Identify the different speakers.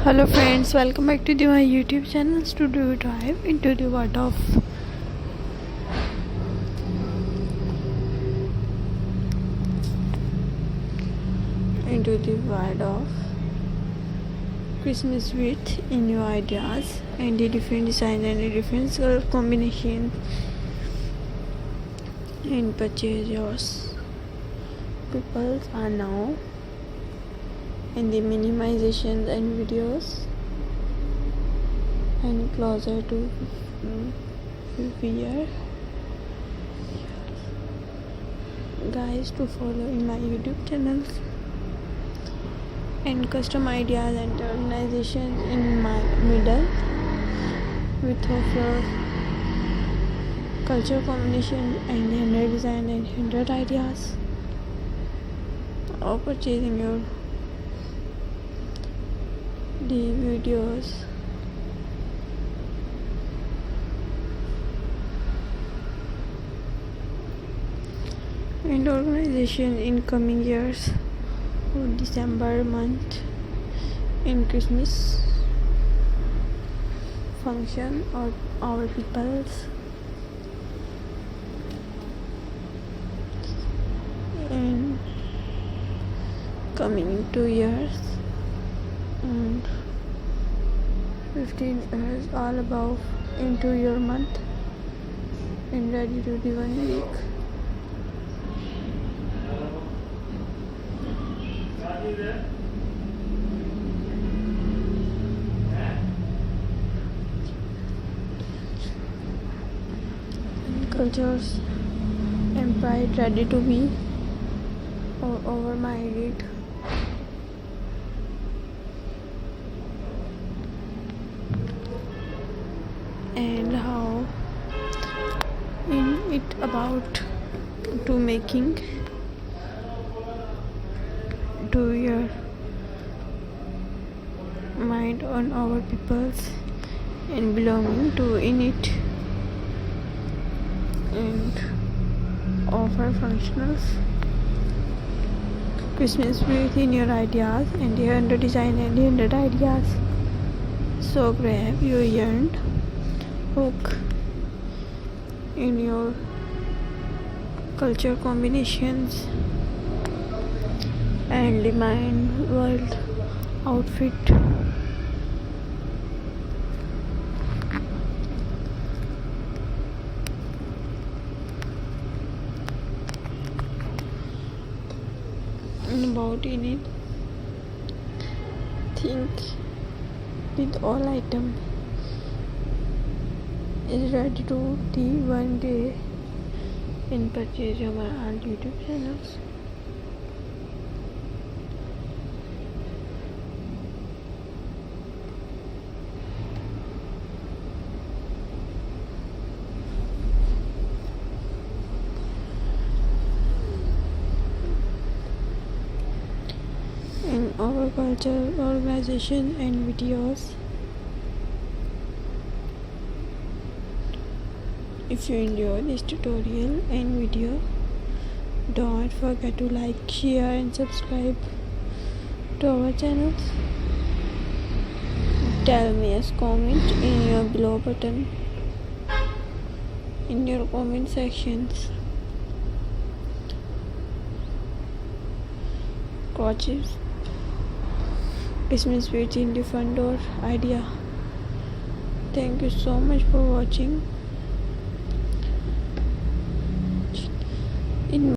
Speaker 1: Hello friends, welcome back to my YouTube channel. Today we dive into the world of Christmas wreath in new ideas and the different design and the different color combination and purchase yours. People are now in the minimizations and videos and closer to fear guys to follow in my YouTube channels and custom ideas and organization in my middle with of your culture combination and 100 design and 100 ideas or purchasing your the videos and organization in coming years for December month in Christmas function or our peoples in coming 2 years and 15 years all above into your month and ready to the 1 week and cultures and pride ready to be over my edit and how in it about to making to your mind on our peoples and belonging to in it and offer functionals Christmas within your ideas and the 100 design and the 100 ideas. So grab your yarn hook in your culture combinations and the mind world outfit and about in it think with all item is ready to the 1 day in purchase of my all YouTube channels. In our culture organization and videos. If you enjoy this tutorial and video, don't forget to like, share and subscribe to our channels. Tell me as comment in your below button in your comment sections. Crotches Christmas wreath in the front door idea. Thank you so much for watching.